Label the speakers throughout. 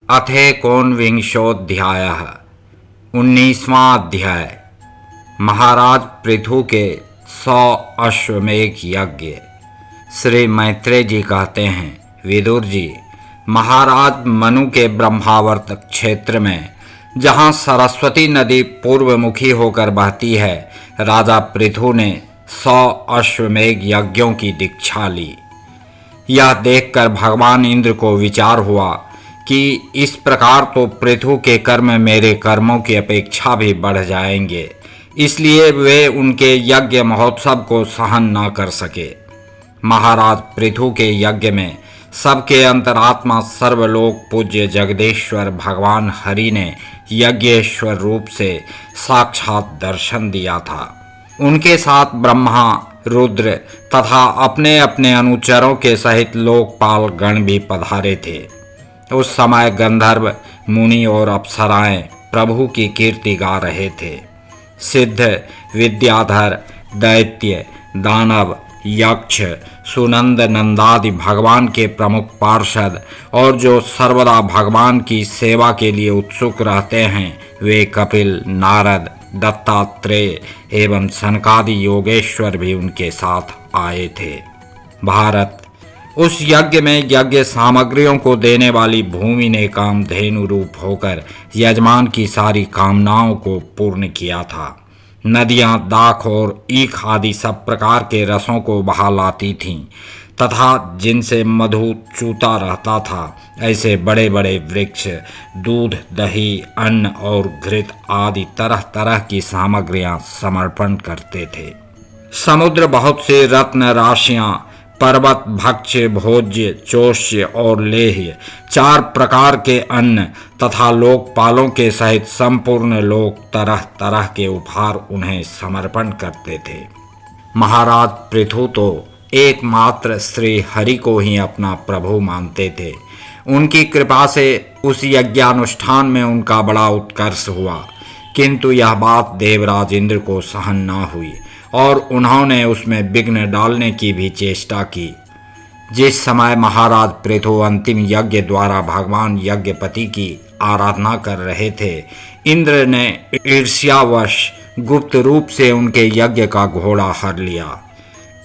Speaker 1: अथेकोनविंशोऽध्यायः 19वां अध्याय। महाराज पृथु के 100 अश्वमेघ यज्ञ। श्री मैत्रेय जी कहते हैं, विदुर जी, महाराज मनु के ब्रह्मावर्त क्षेत्र में जहाँ सरस्वती नदी पूर्वमुखी होकर बहती है, राजा पृथु ने 100 अश्वमेघ यज्ञों की दीक्षा ली। यह देखकर भगवान इंद्र को विचार हुआ कि इस प्रकार तो पृथु के कर्म मेरे कर्मों की अपेक्षा भी बढ़ जाएंगे, इसलिए वे उनके यज्ञ महोत्सव को सहन न कर सके। महाराज पृथु के यज्ञ में सबके अंतरात्मा सर्वलोक पूज्य जगदेश्वर भगवान हरि ने यज्ञेश्वर रूप से साक्षात दर्शन दिया था। उनके साथ ब्रह्मा, रुद्र तथा अपने अपने अनुचरों के सहित लोकपाल गण भी पधारे थे। उस समय गंधर्व, मुनि और अप्सराएं प्रभु की कीर्ति गा रहे थे। सिद्ध, विद्याधर, दैत्य, दानव, यक्ष, सुनंद नंदादि भगवान के प्रमुख पार्षद और जो सर्वदा भगवान की सेवा के लिए उत्सुक रहते हैं, वे कपिल, नारद, दत्तात्रेय एवं सनकादि योगेश्वर भी उनके साथ आए थे। भारत, उस यज्ञ में यज्ञ सामग्रियों को देने वाली भूमि ने कामधेनु रूप होकर यजमान की सारी कामनाओं को पूर्ण किया था। नदियां दाख और ईख आदि सब प्रकार के रसों को बहा लाती थीं तथा जिनसे मधु चूता रहता था, ऐसे बड़े बड़े वृक्ष दूध, दही, अन्न और घृत आदि तरह तरह की सामग्रियां समर्पण करते थे। समुद्र बहुत से रत्न राशियां, पर्वत, भक्ष्य, भोज्य, चोष्य और लेह्य, 4 प्रकार के अन्न तथा लोकपालों के सहित संपूर्ण लोक तरह तरह के उपहार उन्हें समर्पण करते थे। महाराज पृथु तो एकमात्र श्री हरि को ही अपना प्रभु मानते थे। उनकी कृपा से उस यज्ञानुष्ठान में उनका बड़ा उत्कर्ष हुआ, किंतु यह बात देवराज इंद्र को सहन न हुई और उन्होंने उसमें विघ्न डालने की भी चेष्टा की। जिस समय महाराज पृथु अंतिम यज्ञ द्वारा भगवान यज्ञपति की आराधना कर रहे थे, इंद्र ने ईर्ष्यावश गुप्त रूप से उनके यज्ञ का घोड़ा हर लिया।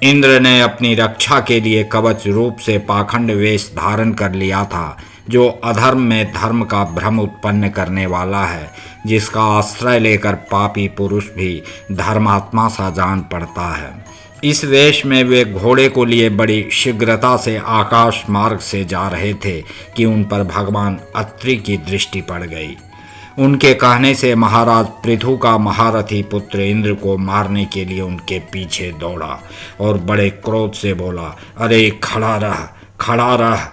Speaker 1: इंद्र ने अपनी रक्षा के लिए कवच रूप से पाखंड वेश धारण कर लिया था, जो अधर्म में धर्म का भ्रम उत्पन्न करने वाला है, जिसका आश्रय लेकर पापी पुरुष भी धर्मात्मा सा जान पड़ता है। इस वेश में वे घोड़े को लिए बड़ी शीघ्रता से आकाश मार्ग से जा रहे थे कि उन पर भगवान अत्रि की दृष्टि पड़ गई। उनके कहने से महाराज पृथु का महारथी पुत्र इंद्र को मारने के लिए उनके पीछे दौड़ा और बड़े क्रोध से बोला, अरे खड़ा रह, खड़ा रह।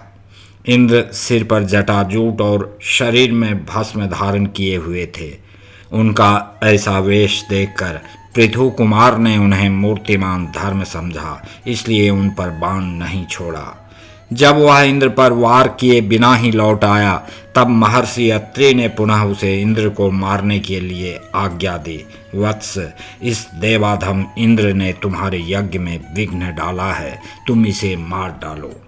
Speaker 1: इंद्र सिर पर जटाजूट और शरीर में भस्म धारण किए हुए थे। उनका ऐसा वेश देखकर पृथु कुमार ने उन्हें मूर्तिमान धर्म समझा, इसलिए उन पर बाण नहीं छोड़ा। जब वह इंद्र पर वार किए बिना ही लौट आया, तब महर्षि अत्रि ने पुनः उसे इंद्र को मारने के लिए आज्ञा दी। वत्स, इस देवाधम इंद्र ने तुम्हारे यज्ञ में विघ्न डाला है, तुम इसे मार डालो।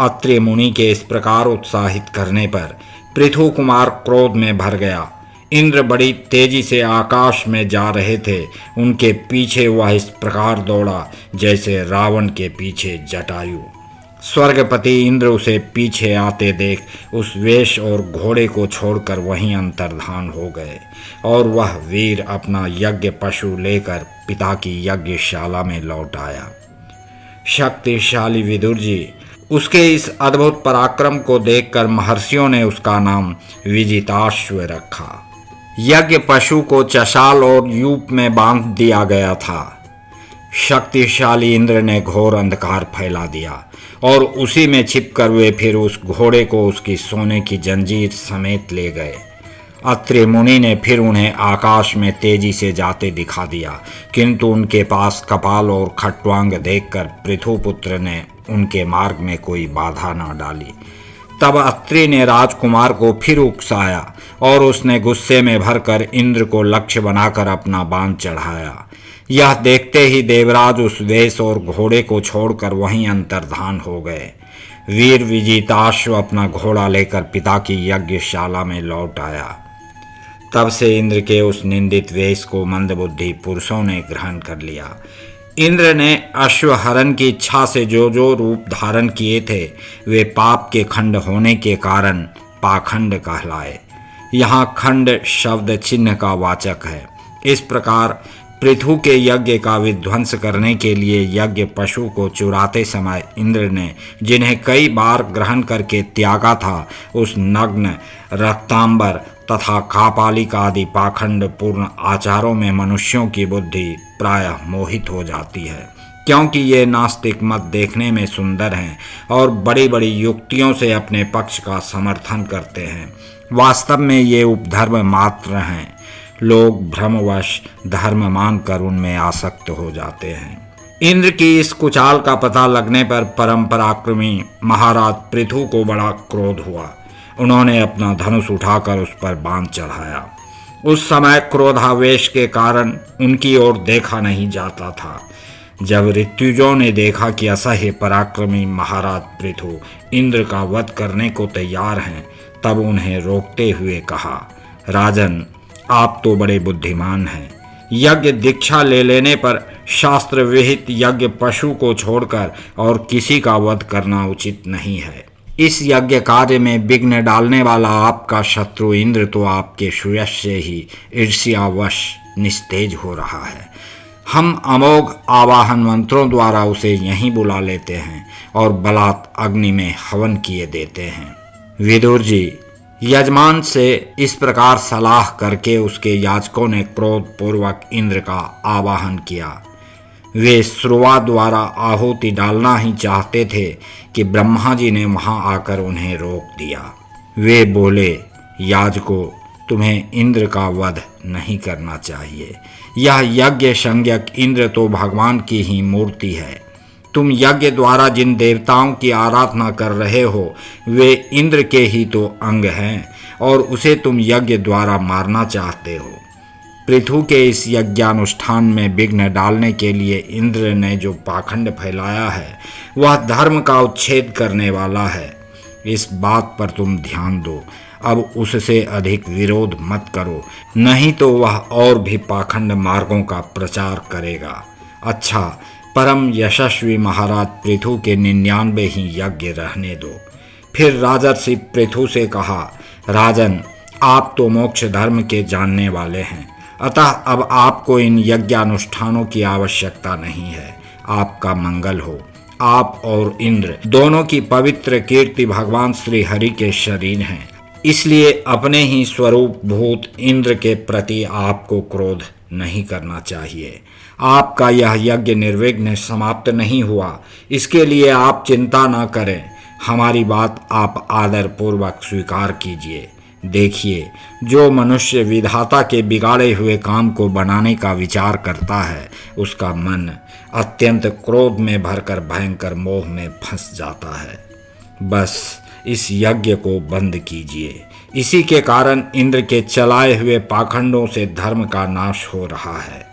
Speaker 1: अत्रि मुनि के इस प्रकार उत्साहित करने पर पृथु कुमार क्रोध में भर गया। इंद्र बड़ी तेजी से आकाश में जा रहे थे। उनके पीछे वह इस प्रकार दौड़ा जैसे रावण के पीछे जटायु। स्वर्गपति इंद्र उसे पीछे आते देख उस वेश और घोड़े को छोड़कर वहीं अंतर्धान हो गए और वह वीर अपना यज्ञ पशु लेकर पिता की यज्ञशाला में लौट आया। शक्तिशाली विदुर जी, उसके इस अद्भुत पराक्रम को देखकर महर्षियों ने उसका नाम विजिताश्व रखा। यज्ञ पशु को चशाल और यूप में बांध दिया गया था। शक्तिशाली इंद्र ने घोर अंधकार फैला दिया और उसी में छिपकर वे फिर उस घोड़े को उसकी सोने की जंजीर समेत ले गए। अत्रि मुनि ने फिर उन्हें आकाश में तेजी से जाते दिखा दिया, किंतु उनके पास कपाल और खट्वांग देखकर पृथुपुत्र ने उनके मार्ग में कोई बाधा न डाली। तब अत्रि ने राजकुमार को फिर उकसाया और उसने गुस्से में भरकर इंद्र को लक्ष्य बनाकर अपना बाण चढ़ाया। यह देखते ही देवराज उस वेश और घोड़े को छोड़कर वहीं अंतर्धान हो गए। वीर विजिताश्व अपना घोड़ा लेकर पिता की यज्ञशाला में लौट आया। तब से इंद्र के उस निंदित वेश को मंदबुद्धि पुरुषों ने ग्रहण कर लिया। इंद्र ने अश्वहरण की इच्छा से जो जो रूप धारण किए थे वे पाप के खंड होने के कारण पाखंड कहलाए। यहाँ खंड शब्द चिन्ह का वाचक है। इस प्रकार पृथु के यज्ञ का विध्वंस करने के लिए यज्ञ पशु को चुराते समय इंद्र ने जिन्हें कई बार ग्रहण करके त्यागा था, उस नग्न, रक्तांबर तथा कापालिक आदि पाखंड पूर्ण आचारों में मनुष्यों की बुद्धि प्रायः मोहित हो जाती है, क्योंकि ये नास्तिक मत देखने में सुंदर हैं और बड़ी बड़ी युक्तियों से अपने पक्ष का समर्थन करते हैं। वास्तव में ये उपधर्म मात्र हैं। लोग भ्रमवश धर्म मानकर उनमें आसक्त हो जाते हैं। इंद्र की इस कुचाल का पता लगने पर परम पराक्रमी महाराज पृथु को बड़ा क्रोध हुआ। उन्होंने अपना धनुष उठाकर उस पर बाण चढ़ाया। उस समय क्रोधावेश के कारण उनकी ओर देखा नहीं जाता था। जब ऋत्विजों ने देखा कि असह्य पराक्रमी महाराज पृथु इंद्र का वध करने को तैयार हैं, तब उन्हें रोकते हुए कहा, राजन, आप तो बड़े बुद्धिमान हैं। यज्ञ दीक्षा ले लेने पर शास्त्र विहित यज्ञ पशु को छोड़कर और किसी का वध करना उचित नहीं है। इस यज्ञ कार्य में विघ्न डालने वाला आपका शत्रु इंद्र तो आपके सुयश से ही ईर्ष्यावश निस्तेज हो रहा है। हम अमोघ आवाहन मंत्रों द्वारा उसे यहीं बुला लेते हैं और बलात् अग्नि में हवन किए देते हैं। विदुर जी, यजमान से इस प्रकार सलाह करके उसके याजकों ने क्रोध पूर्वक इंद्र का आवाहन किया। वे श्रुवा द्वारा आहुति डालना ही चाहते थे कि ब्रह्मा जी ने वहां आकर उन्हें रोक दिया। वे बोले, याजकों, तुम्हें इंद्र का वध नहीं करना चाहिए। यह यज्ञ संज्ञक इंद्र तो भगवान की ही मूर्ति है। तुम यज्ञ द्वारा जिन देवताओं की आराधना कर रहे हो वे इंद्र के ही तो अंग हैं और उसे तुम यज्ञ द्वारा मारना चाहते हो। पृथु के इस यज्ञानुष्ठान में विघ्न डालने के लिए इंद्र ने जो पाखंड फैलाया है वह धर्म का उच्छेद करने वाला है। इस बात पर तुम ध्यान दो। अब उससे अधिक विरोध मत करो, नहीं तो वह और भी पाखंड मार्गों का प्रचार करेगा। अच्छा, परम यशस्वी महाराज पृथु के 99 ही यज्ञ रहने दो। फिर राजर्षि पृथु से कहा, राजन, आप तो मोक्ष धर्म के जानने वाले हैं, अतः अब आपको इन यज्ञानुष्ठानों की आवश्यकता नहीं है। आपका मंगल हो। आप और इंद्र दोनों की पवित्र कीर्ति भगवान श्री हरि के शरीर हैं, इसलिए अपने ही स्वरूप भूत इंद्र के प्रति आपको क्रोध नहीं करना चाहिए। आपका यह यज्ञ निर्विघ्न समाप्त नहीं हुआ, इसके लिए आप चिंता न करें। हमारी बात आप आदर पूर्वक स्वीकार कीजिए। देखिए, जो मनुष्य विधाता के बिगाड़े हुए काम को बनाने का विचार करता है उसका मन अत्यंत क्रोध में भरकर भयंकर मोह में फंस जाता है। बस इस यज्ञ को बंद कीजिए। इसी के कारण इंद्र के चलाए हुए पाखंडों से धर्म का नाश हो रहा है,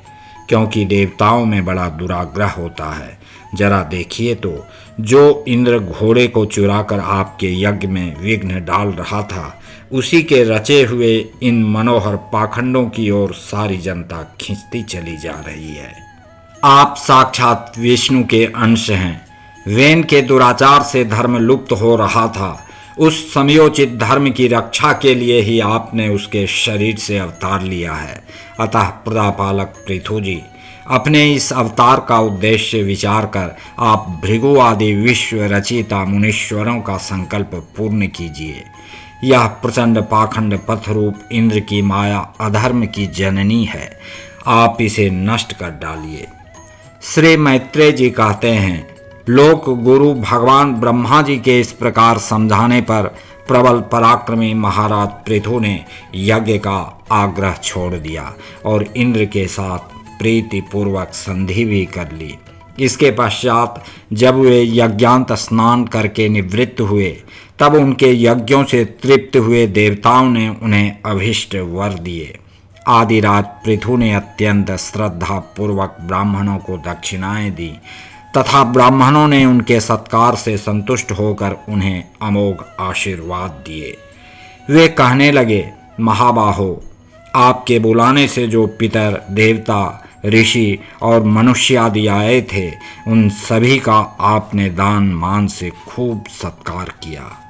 Speaker 1: क्योंकि देवताओं में बड़ा दुराग्रह होता है। जरा देखिए तो, जो इंद्र घोड़े को चुराकर आपके यज्ञ में विघ्न डाल रहा था, उसी के रचे हुए इन मनोहर पाखंडों की ओर सारी जनता खींचती चली जा रही है। आप साक्षात विष्णु के अंश हैं। वेन के दुराचार से धर्म लुप्त हो रहा था। उस समयोचित धर्म की रक्षा के लिए ही आपने उसके शरीर से अवतार लिया है। अतः प्रजापालक पृथु जी, अपने इस अवतार का उद्देश्य विचार कर आप भृगु आदि विश्व रचिता मुनीश्वरों का संकल्प पूर्ण कीजिए। यह प्रचंड पाखंड पथरूप इंद्र की माया अधर्म की जननी है। आप इसे नष्ट कर डालिए। श्री मैत्रेय जी कहते हैं, लोक गुरु भगवान ब्रह्मा जी के इस प्रकार समझाने पर प्रबल पराक्रमी महाराज पृथु ने यज्ञ का आग्रह छोड़ दिया और इंद्र के साथ प्रीति पूर्वक संधि भी कर ली। इसके पश्चात जब वे यज्ञांत स्नान करके निवृत्त हुए, तब उनके यज्ञों से तृप्त हुए देवताओं ने उन्हें अभीष्ट वर दिए। आदिराज पृथु ने अत्यंत श्रद्धा पूर्वक ब्राह्मणों को दक्षिणाएं दी। तथा ब्राह्मणों ने उनके सत्कार से संतुष्ट होकर उन्हें अमोघ आशीर्वाद दिए। वे कहने लगे, महाबाहो, आपके बुलाने से जो पितर, देवता, ऋषि और मनुष्य आदि आए थे, उन सभी का आपने दान मान से खूब सत्कार किया।